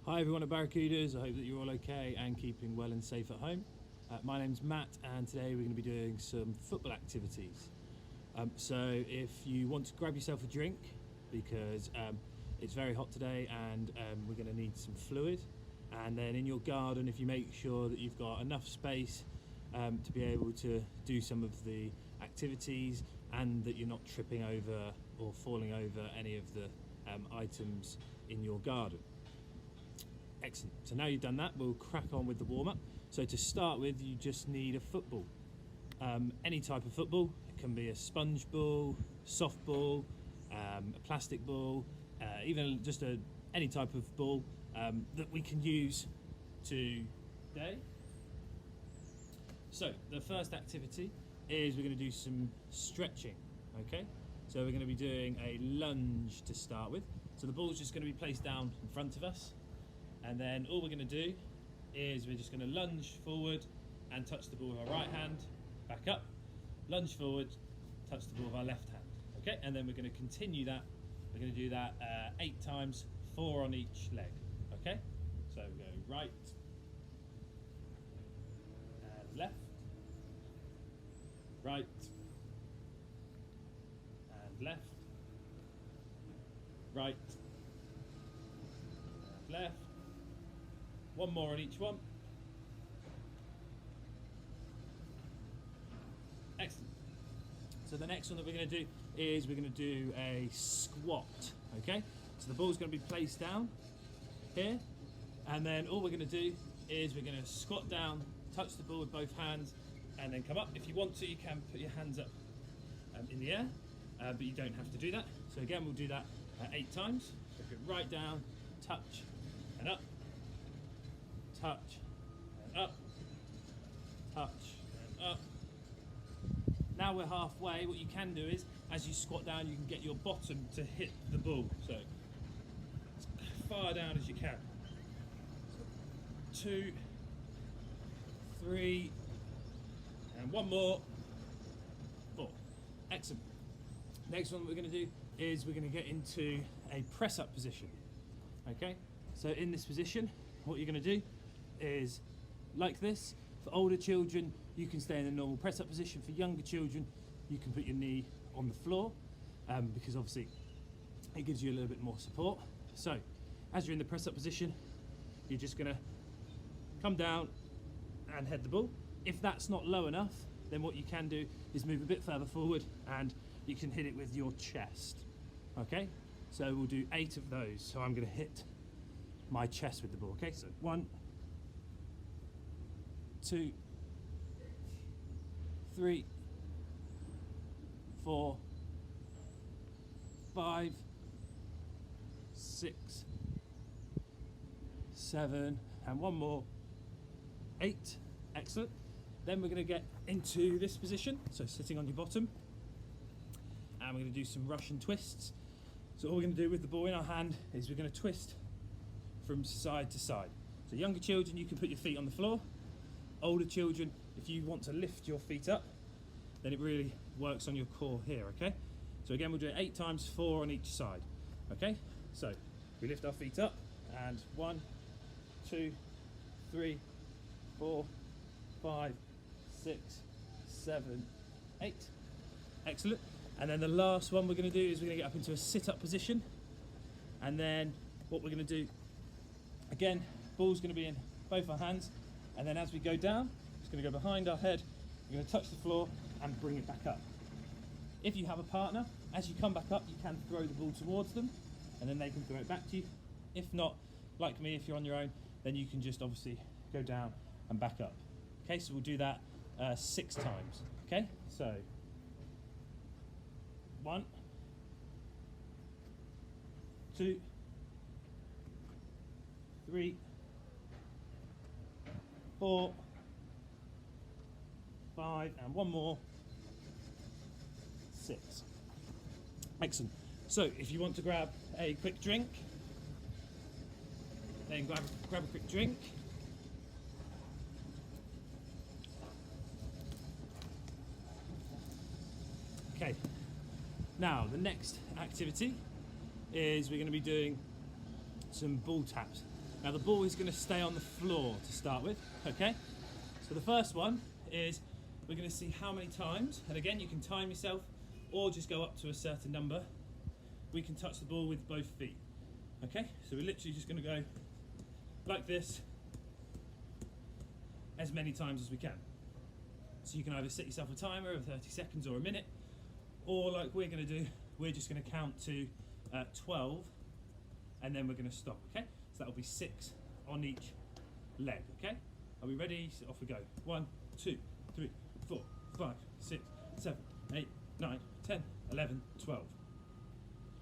Hi everyone at Barracudas, I hope that you're all okay and keeping well and safe at home. My name's Matt and today we're going to be doing some football activities. So if you want to grab yourself a drink because it's very hot today and we're going to need some fluid, and then in your garden if you make sure that you've got enough space to be able to do some of the activities and that you're not tripping over or falling over any of the items in your garden. Excellent. So now you've done that, we'll crack on with the warm-up. So to start with, you just need a football. Any type of football. It can be a sponge ball, softball, a plastic ball, even just any type of ball that we can use today. So the first activity is we're going to do some stretching. Okay. So we're going to be doing a lunge to start with. So the ball's just going to be placed down in front of us. And then all we're going to do is we're just going to lunge forward and touch the ball with our right hand, back up, lunge forward, touch the ball with our left hand. Okay, and then we're going to continue that. We're going to do that 8 times, 4 on each leg. Okay, so we go right and left, right and left, right and left. One more on each one. Excellent. So the next one that we're going to do is we're going to do a squat. Okay, so the ball's going to be placed down here, and then all we're going to do is we're going to squat down, touch the ball with both hands, and then come up. If you want to, you can put your hands up in the air, but you don't have to do that. So again, we'll do that 8 times. So go right down, touch, and up. Touch and up, touch and up. Now we're halfway. What you can do is, as you squat down, you can get your bottom to hit the ball. So as far down as you can. 2, 3, and one more. 4. Excellent. Next one we're going to do is we're going to get into a press-up position. Okay. So in this position, what you're going to do is like this. For older children, you can stay in the normal press-up position. For younger children, you can put your knee on the floor because obviously it gives you a little bit more support. So as you're in the press-up position, you're just going to come down and head the ball. If that's not low enough, then what you can do is move a bit further forward and you can hit it with your chest. Okay, so we'll do 8 of those. So I'm going to hit my chest with the ball. Okay, so 1, 2, 3, 4, 5, 6, 7, and one more, 8. Excellent. Then we're going to get into this position, so sitting on your bottom, and we're going to do some Russian twists. So all we're going to do with the ball in our hand is we're going to twist from side to side. So younger children, you can put your feet on the floor. Older children, if you want to lift your feet up, then it really works on your core here, okay? So again, we'll do it 8 times, 4 on each side, okay? So we lift our feet up, and 1, 2, 3, 4, 5, 6, 7, 8. Excellent. And then the last one we're going to do is we're going to get up into a sit-up position, and then what we're going to do, again, ball's going to be in both our hands, and then as we go down, it's going to go behind our head, we're going to touch the floor and bring it back up. If you have a partner, as you come back up, you can throw the ball towards them, and then they can throw it back to you. If not, like me, if you're on your own, then you can just obviously go down and back up. Okay, so we'll do that 6 times. Okay, so 1, 2, 3, 4, 5, and one more, 6. Excellent. So if you want to grab a quick drink, then grab a quick drink. Okay, now the next activity is we're going to be doing some ball taps. Now the ball is going to stay on the floor to start with, okay? So the first one is we're going to see how many times, and again you can time yourself or just go up to a certain number. We can touch the ball with both feet, okay? So we're literally just going to go like this as many times as we can. So you can either set yourself a timer of 30 seconds or a minute, or like we're going to do, we're just going to count to 12 and then we're going to stop, okay? So that'll be 6 on each leg, okay? Are we ready? So off we go. 1, 2, 3, 4, 5, 6, 7, 8, 9, 10, 11, 12.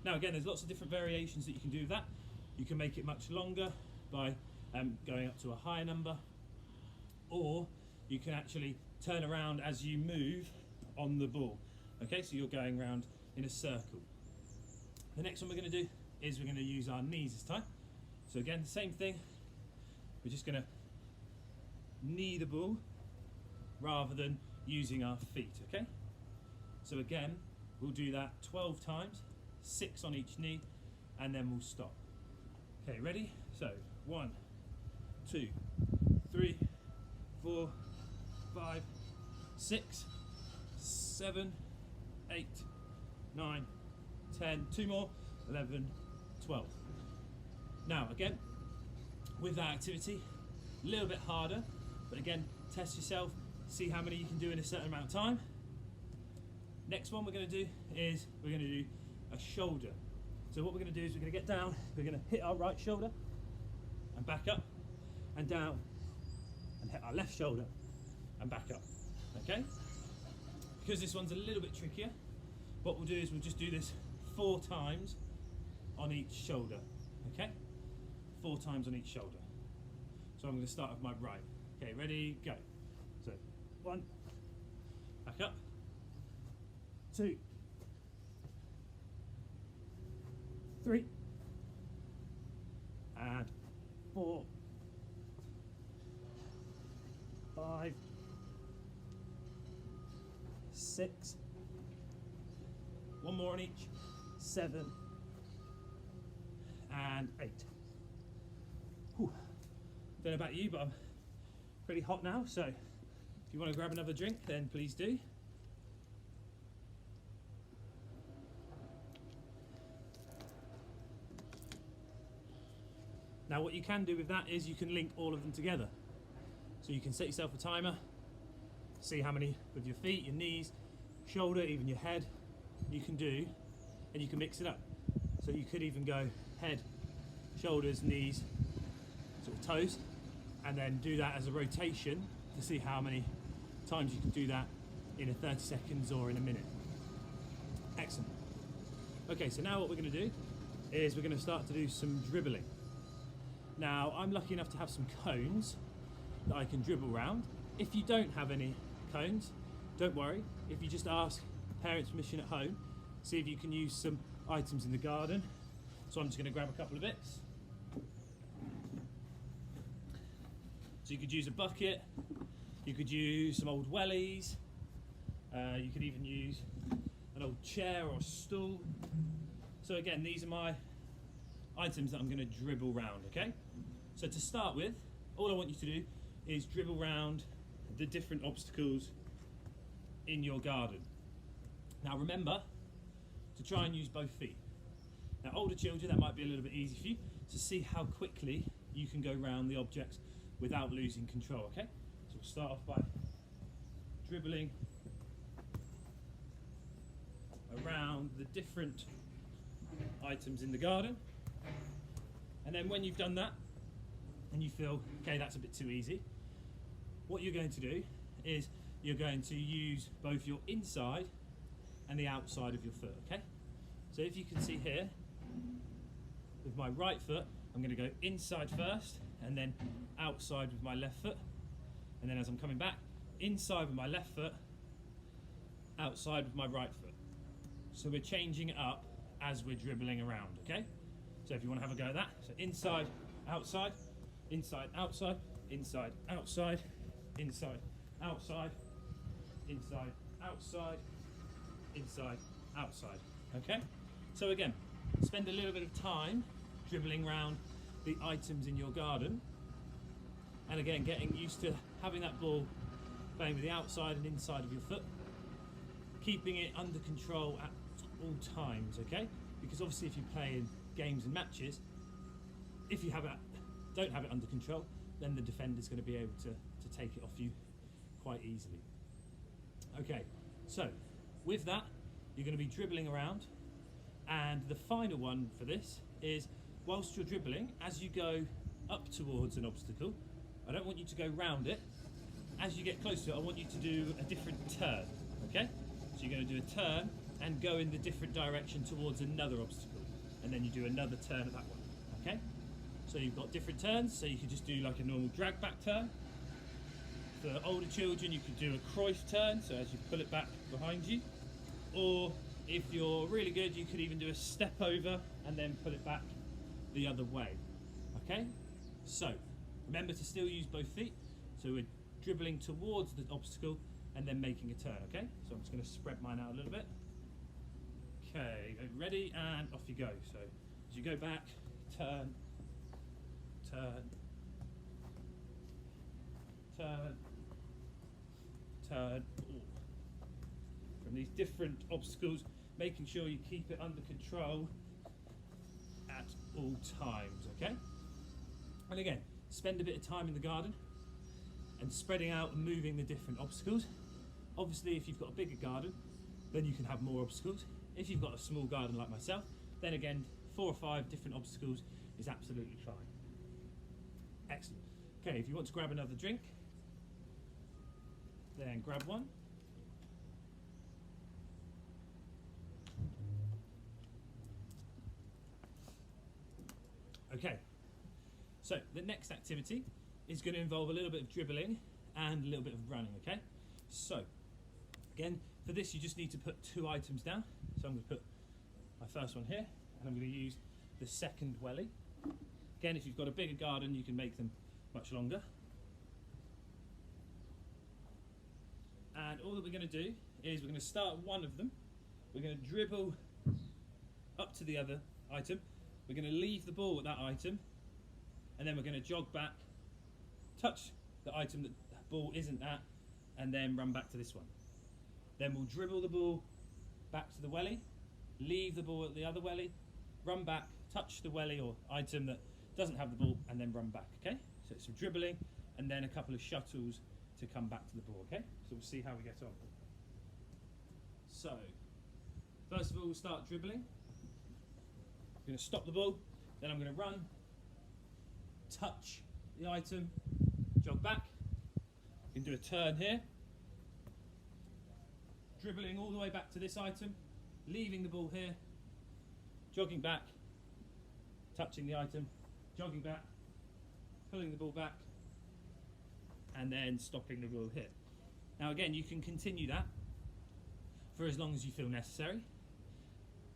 Now again, there's lots of different variations that you can do with that. You can make it much longer by going up to a higher number, or you can actually turn around as you move on the ball. Okay, so you're going around in a circle. The next one we're going to do is we're going to use our knees this time. So again, the same thing. We're just going to knee the ball rather than using our feet, okay? So again, we'll do that 12 times, 6 on each knee, and then we'll stop. Okay, ready? So 1, 2, 3, 4, 5, 6, 7, 8, 9, 10, 2 more, 11, 12. Now again, with that activity, a little bit harder, but again, test yourself, see how many you can do in a certain amount of time. Next one we're going to do is we're going to do a shoulder. So what we're going to do is we're going to get down, we're going to hit our right shoulder and back up and down and hit our left shoulder and back up, okay? Because this one's a little bit trickier, what we'll do is we'll just do this 4 times on each shoulder, okay? 4 times on each shoulder. So I'm going to start with my right. Okay, ready, go. So 1, back up, 2, 3, and 4, 5, 6, 1 more on each, 7, and 8. Whew. Don't know about you, but I'm pretty hot now, so if you want to grab another drink, then please do. Now what you can do with that is you can link all of them together. So you can set yourself a timer, see how many with your feet, your knees, shoulder, even your head you can do, and you can mix it up. So you could even go head, shoulders, knees, sort of toes, and then do that as a rotation to see how many times you can do that in a 30 seconds or in a minute. Excellent. Okay, so now what we're going to do is we're going to start to do some dribbling. Now I'm lucky enough to have some cones that I can dribble around. If you don't have any cones, don't worry. If you just ask parents' permission at home, see if you can use some items in the garden. So I'm just going to grab a couple of bits. So you could use a bucket, you could use some old wellies, you could even use an old chair or a stool. So again, these are my items that I'm going to dribble round, okay? So to start with, all I want you to do is dribble round the different obstacles in your garden. Now remember to try and use both feet. Now older children, that might be a little bit easy for you to see how quickly you can go round the objects without losing control, okay? So we'll start off by dribbling around the different items in the garden. And then when you've done that and you feel, okay, that's a bit too easy, what you're going to do is you're going to use both your inside and the outside of your foot, okay? So if you can see here, with my right foot, I'm going to go inside first and then outside with my left foot. And then as I'm coming back, inside with my left foot, outside with my right foot. So we're changing it up as we're dribbling around, okay? So if you want to have a go at that, so inside, outside, inside, outside, inside, outside, inside, outside, inside, outside, inside, outside, okay? So again, spend a little bit of time dribbling around the items in your garden. And again, getting used to having that ball playing with the outside and inside of your foot, keeping it under control at all times, okay? Because obviously if you play in games and matches, if you don't have it under control, then the defender's going to be able to take it off you quite easily. Okay, so with that, you're going to be dribbling around, and the final one for this is, whilst you're dribbling, as you go up towards an obstacle, I don't want you to go round it. As you get close to it, I want you to do a different turn, okay? So you're going to do a turn and go in the different direction towards another obstacle, and then you do another turn at that one, okay? So you've got different turns, so you could just do like a normal drag back turn. For older children, you could do a Cruyff turn, so as you pull it back behind you. Or if you're really good, you could even do a step over and then pull it back the other way, okay? So remember to still use both feet. So we're dribbling towards the obstacle and then making a turn, okay? So I'm just going to spread mine out a little bit. Okay, ready, and off you go. So as you go back, turn, turn, turn, turn. Ooh. From these different obstacles, making sure you keep it under control at all times, okay? And again, spend a bit of time in the garden and spreading out and moving the different obstacles. Obviously, if you've got a bigger garden, then you can have more obstacles. If you've got a small garden like myself, then again, 4 or 5 different obstacles is absolutely fine. Excellent. Okay, if you want to grab another drink, then grab one. Okay, so the next activity is going to involve a little bit of dribbling and a little bit of running, okay? So, again, for this you just need to put 2 items down. So I'm going to put my first one here, and I'm going to use the second welly. Again, if you've got a bigger garden, you can make them much longer. And all that we're going to do is we're going to start one of them. We're going to dribble up to the other item. We're going to leave the ball at that item, and then we're going to jog back, touch the item that the ball isn't at, and then run back to this one. Then we'll dribble the ball back to the welly, leave the ball at the other welly, run back, touch the welly or item that doesn't have the ball, and then run back, okay? So it's some dribbling and then a couple of shuttles to come back to the ball, okay? So we'll see how we get on. So, first of all, we'll start dribbling. I'm going to stop the ball, then I'm going to run, touch the item, jog back. You can do a turn here, dribbling all the way back to this item, leaving the ball here, jogging back, touching the item, jogging back, pulling the ball back, and then stopping the ball here. Now again, you can continue that for as long as you feel necessary.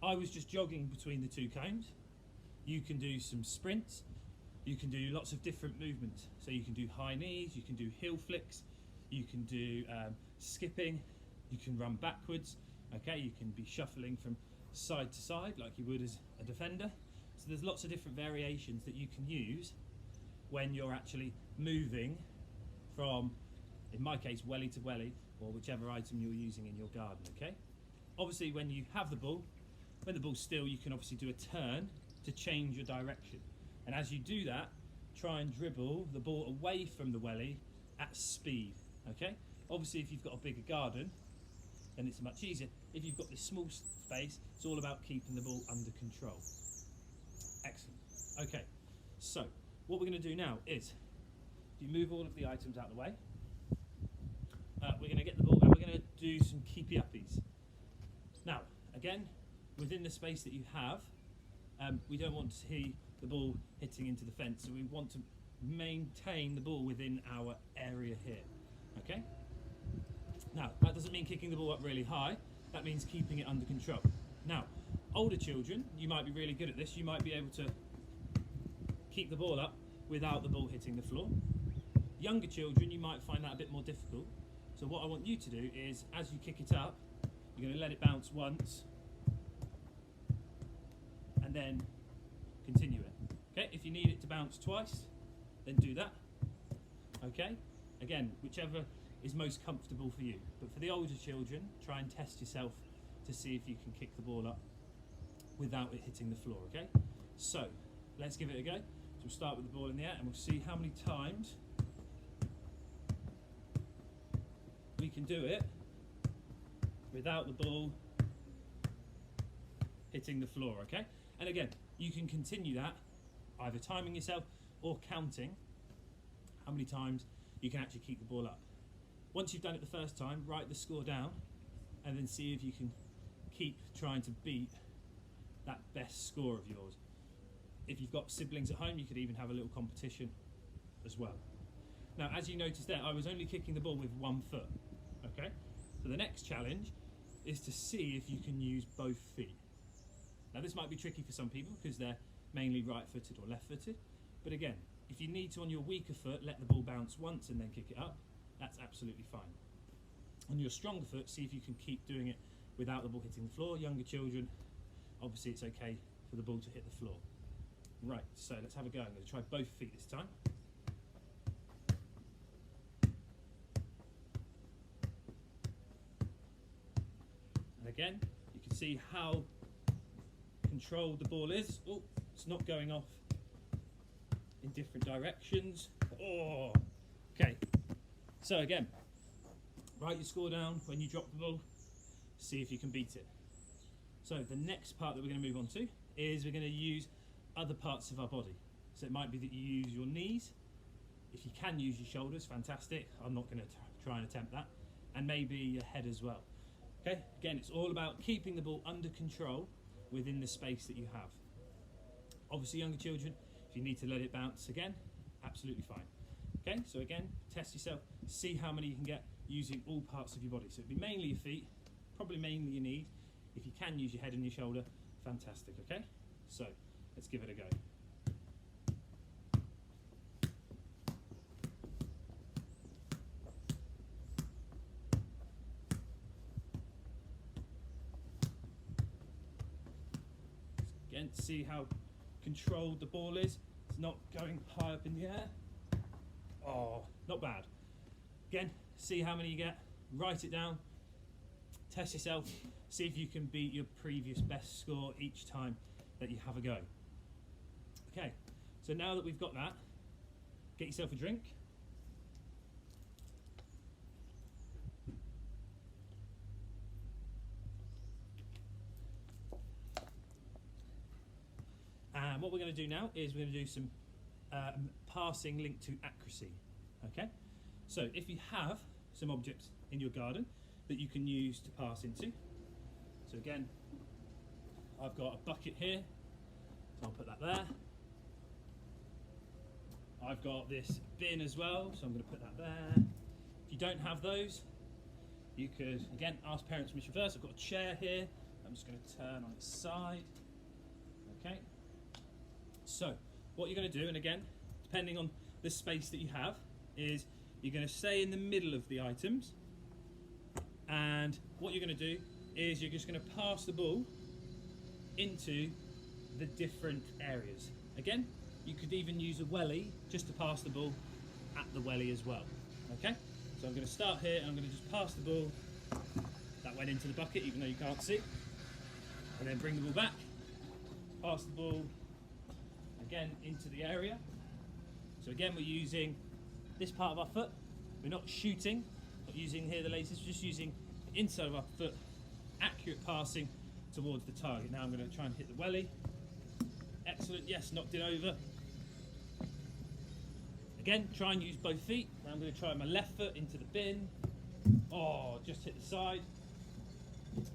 I was just jogging between the 2 cones. You can do some sprints, you can do lots of different movements. So you can do high knees, you can do heel flicks, you can do skipping, you can run backwards, okay? You can be shuffling from side to side like you would as a defender. So there's lots of different variations that you can use when you're actually moving from, in my case, welly to welly, or whichever item you're using in your garden, okay? Obviously, when you have the ball, when the ball's still, you can obviously do a turn to change your direction. And as you do that, try and dribble the ball away from the welly at speed, okay? Obviously, if you've got a bigger garden, then it's much easier. If you've got this small space, it's all about keeping the ball under control. Excellent. Okay, so what we're going to do now is, if you move all of the items out of the way, we're going to get the ball and we're going to do some keepy uppies. Now, again, within the space that you have, we don't want to see the ball hitting into the fence, so we want to maintain the ball within our area here, okay? Now, that doesn't mean kicking the ball up really high, that means keeping it under control. Now, older children, you might be really good at this, you might be able to keep the ball up without the ball hitting the floor. Younger children, you might find that a bit more difficult, so what I want you to do is, as you kick it up, you're going to let it bounce once, and then continue it. Okay, if you need it to bounce twice, then do that. Okay? Again, whichever is most comfortable for you. But for the older children, try and test yourself to see if you can kick the ball up without it hitting the floor, okay? So, let's give it a go. So we'll start with the ball in the air and we'll see how many times we can do it without the ball hitting the floor, okay? And again, you can continue that either timing yourself or counting how many times you can actually keep the ball up. Once you've done it the first time, write the score down and then see if you can keep trying to beat that best score of yours. If you've got siblings at home, you could even have a little competition as well. Now, as you noticed there, I was only kicking the ball with one foot, okay? So the next challenge is to see if you can use both feet. Now, this might be tricky for some people because they're mainly right-footed or left-footed, but again, if you need to on your weaker foot, let the ball bounce once and then kick it up, that's absolutely fine. On your stronger foot, see if you can keep doing it without the ball hitting the floor. Younger children, obviously it's okay for the ball to hit the floor. Right, so let's have a go. I'm going to try both feet this time. And again, you can see how controlled the ball is. Oh, it's not going off in different directions. Oh, okay. So again, write your score down when you drop the ball. See if you can beat it. So the next part that we're going to move on to is we're going to use other parts of our body. So it might be that you use your knees. If you can use your shoulders, fantastic. I'm not going to try and attempt that. And maybe your head as well. Okay, again, it's all about keeping the ball under control within the space that you have. Obviously, younger children, if you need to let it bounce again, absolutely fine. Okay, so again, test yourself, see how many you can get using all parts of your body. So it'd be mainly your feet, probably mainly your knees. If you can use your head and your shoulder, fantastic, okay? So, let's give it a go. Again, see how controlled the ball is. It's not going high up in the air. Oh, not bad. Again, see how many you get, write it down, test yourself, see if you can beat your previous best score each time that you have a go. Okay, so now that we've got that, get yourself a drink. And what we're going to do now is we're going to do some passing linked to accuracy. Okay, so if you have some objects in your garden that you can use to pass into, so again, I've got a bucket here, so I'll put that there. I've got this bin as well, so I'm going to put that there. If you don't have those, you could, again, ask parents permission first. I've got a chair here, I'm just going to turn on its side. Okay, so what you're going to do, and again, depending on the space that you have, is you're going to stay in the middle of the items, and what you're going to do is you're just going to pass the ball into the different areas. Again, you could even use a welly just to pass the ball at the welly as well. Okay, so I'm going to start here and I'm going to just pass the ball. That went into the bucket even though you can't see, and then bring the ball back, pass the ball again into the area. So again, we're using this part of our foot. We're not shooting, not using here the laces, we're just using the inside of our foot, accurate passing towards the target. Now I'm going to try and hit the welly. Excellent, yes, knocked it over. Again, try and use both feet. Now I'm going to try my left foot into the bin. Oh, just hit the side.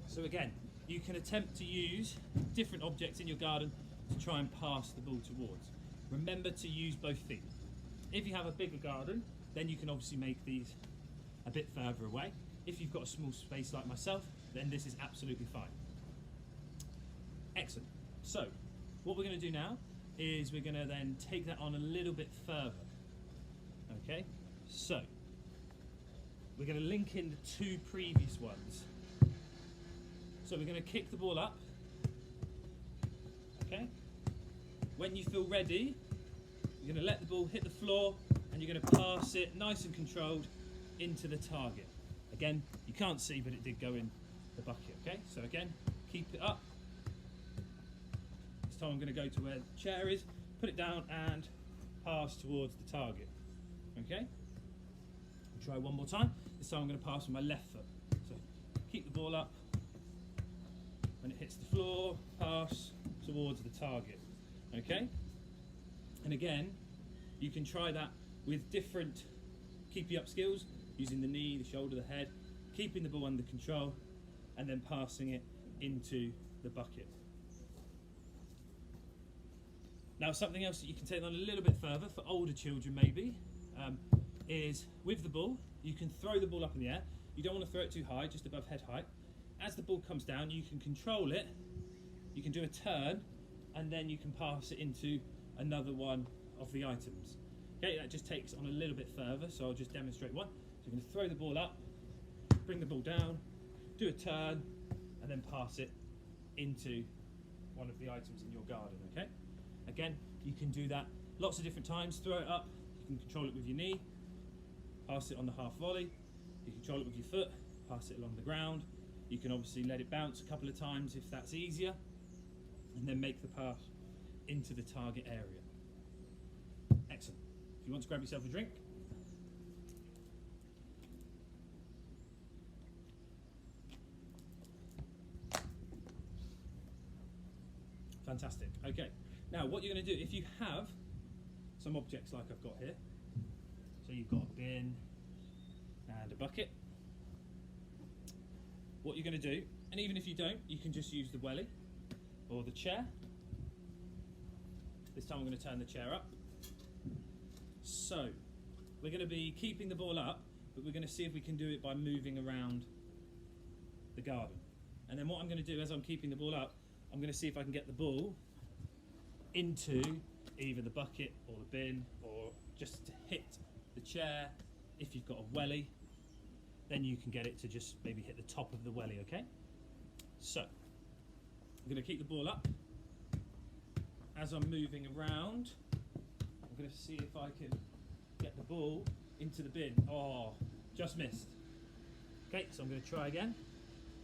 So again, you can attempt to use different objects in your garden to try and pass the ball towards. Remember to use both feet. If you have a bigger garden, then you can obviously make these a bit further away. If you've got a small space like myself, then this is absolutely fine. Excellent. So, what we're going to do now is we're going to then take that on a little bit further. Okay, so we're going to link in the two previous ones. So we're going to kick the ball up. Okay, when you feel ready, You're going to let the ball hit the floor and you're going to pass it nice and controlled into the target. Again, you can't see, but it did go in the bucket, okay? So again, keep it up. This time I'm going to go to where the chair is, put it down and pass towards the target, okay? Try one more time. This time I'm going to pass with my left foot. So keep the ball up. When it hits the floor, pass towards the target, okay? And again, you can try that with different keepy up skills, using the knee, the shoulder, the head, keeping the ball under control, and then passing it into the bucket. Now, something else that you can take on a little bit further for older children maybe, is with the ball, you can throw the ball up in the air. You don't want to throw it too high, just above head height. As the ball comes down, you can control it, you can do a turn, and then you can pass it into another one of the items. Okay, that just takes on a little bit further, so I'll just demonstrate one. So you're going to throw the ball up, bring the ball down, do a turn, and then pass it into one of the items in your garden, okay? Again, you can do that lots of different times. Throw it up, you can control it with your knee, pass it on the half volley, you control it with your foot, pass it along the ground. You can obviously let it bounce a couple of times if that's easier, and then make the pass into the target area. Excellent. If you want to grab yourself a drink. Fantastic. Okay. Now what you're going to do, if you have some objects like I've got here, so you've got a bin and a bucket, what you're going to do, and even if you don't, you can just use the welly or the chair. This time I'm going to turn the chair up. So we're going to be keeping the ball up, but we're going to see if we can do it by moving around the garden. And then what I'm going to do as I'm keeping the ball up, I'm going to see if I can get the ball into either the bucket or the bin, or just to hit the chair. If you've got a welly, then you can get it to just maybe hit the top of the welly, okay? So I'm going to keep the ball up. As I'm moving around, I'm going to see if I can get the ball into the bin. Oh, just missed. Okay, so I'm going to try again.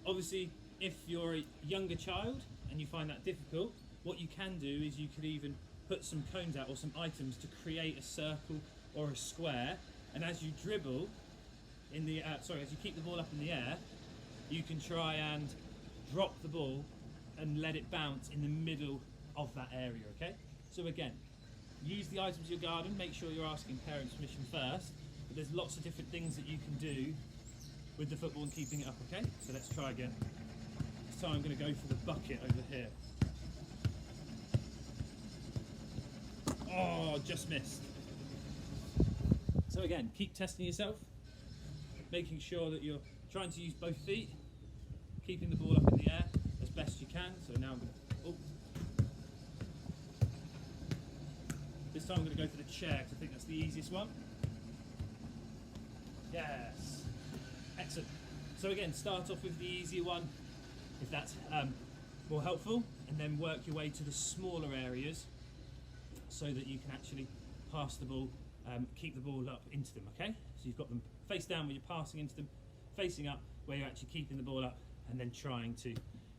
Obviously, if you're a younger child and you find that difficult, what you can do is you could even put some cones out or some items to create a circle or a square, and as you dribble in the as you keep the ball up in the air, you can try and drop the ball and let it bounce in the middle of that area, okay? So again, use the items in your garden, make sure you're asking parents' permission first, but there's lots of different things that you can do with the football and keeping it up, okay? So let's try again. This time I'm going to go for the bucket over here. Oh, just missed. So again, keep testing yourself, making sure that you're trying to use both feet, keeping the ball up in the air as best you can. So now I'm going to, this time I'm going to go for the chair because I think that's the easiest one. Yes, excellent. So again, start off with the easier one, if that's more helpful, and then work your way to the smaller areas so that you can actually pass the ball, keep the ball up into them, okay? So you've got them face down when you're passing into them, facing up where you're actually keeping the ball up, and then trying to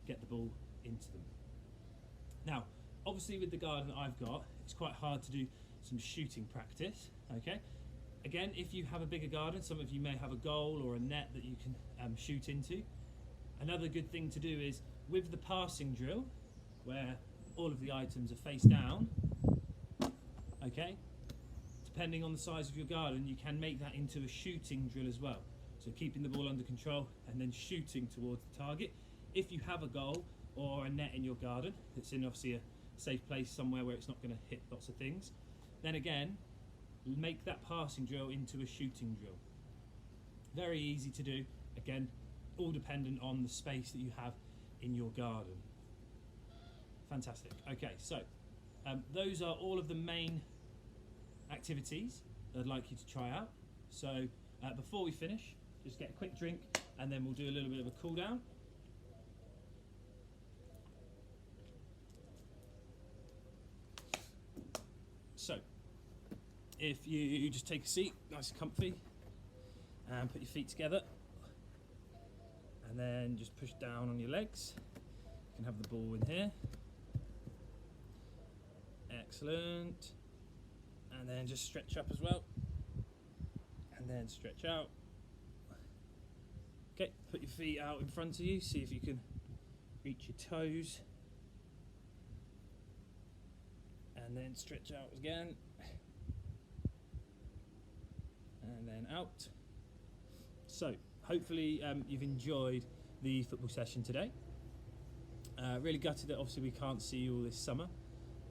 get the ball into them. Now, obviously with the garden that I've got, it's quite hard to do some shooting practice, okay? Again, if you have a bigger garden, some of you may have a goal or a net that you can shoot into. Another good thing to do is, with the passing drill, where all of the items are face down, okay, depending on the size of your garden, you can make that into a shooting drill as well. So keeping the ball under control and then shooting towards the target. If you have a goal or a net in your garden, that's in obviously a safe place somewhere where it's not going to hit lots of things, then again, make that passing drill into a shooting drill. Very easy to do, again, all dependent on the space that you have in your garden. Fantastic. Okay, so those are all of the main activities that I'd like you to try out. So before we finish, just get a quick drink and then we'll do a little bit of a cool down. So if you just take a seat, nice and comfy, and put your feet together, and then just push down on your legs. You can have the ball in here. Excellent. And then just stretch up as well, and then stretch out. Okay, put your feet out in front of you, see if you can reach your toes, and then stretch out again, and then out. So hopefully you've enjoyed the football session today. Really gutted that obviously we can't see you all this summer,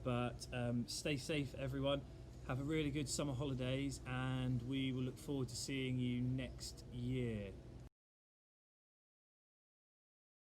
but stay safe everyone, have a really good summer holidays, and we will look forward to seeing you next year.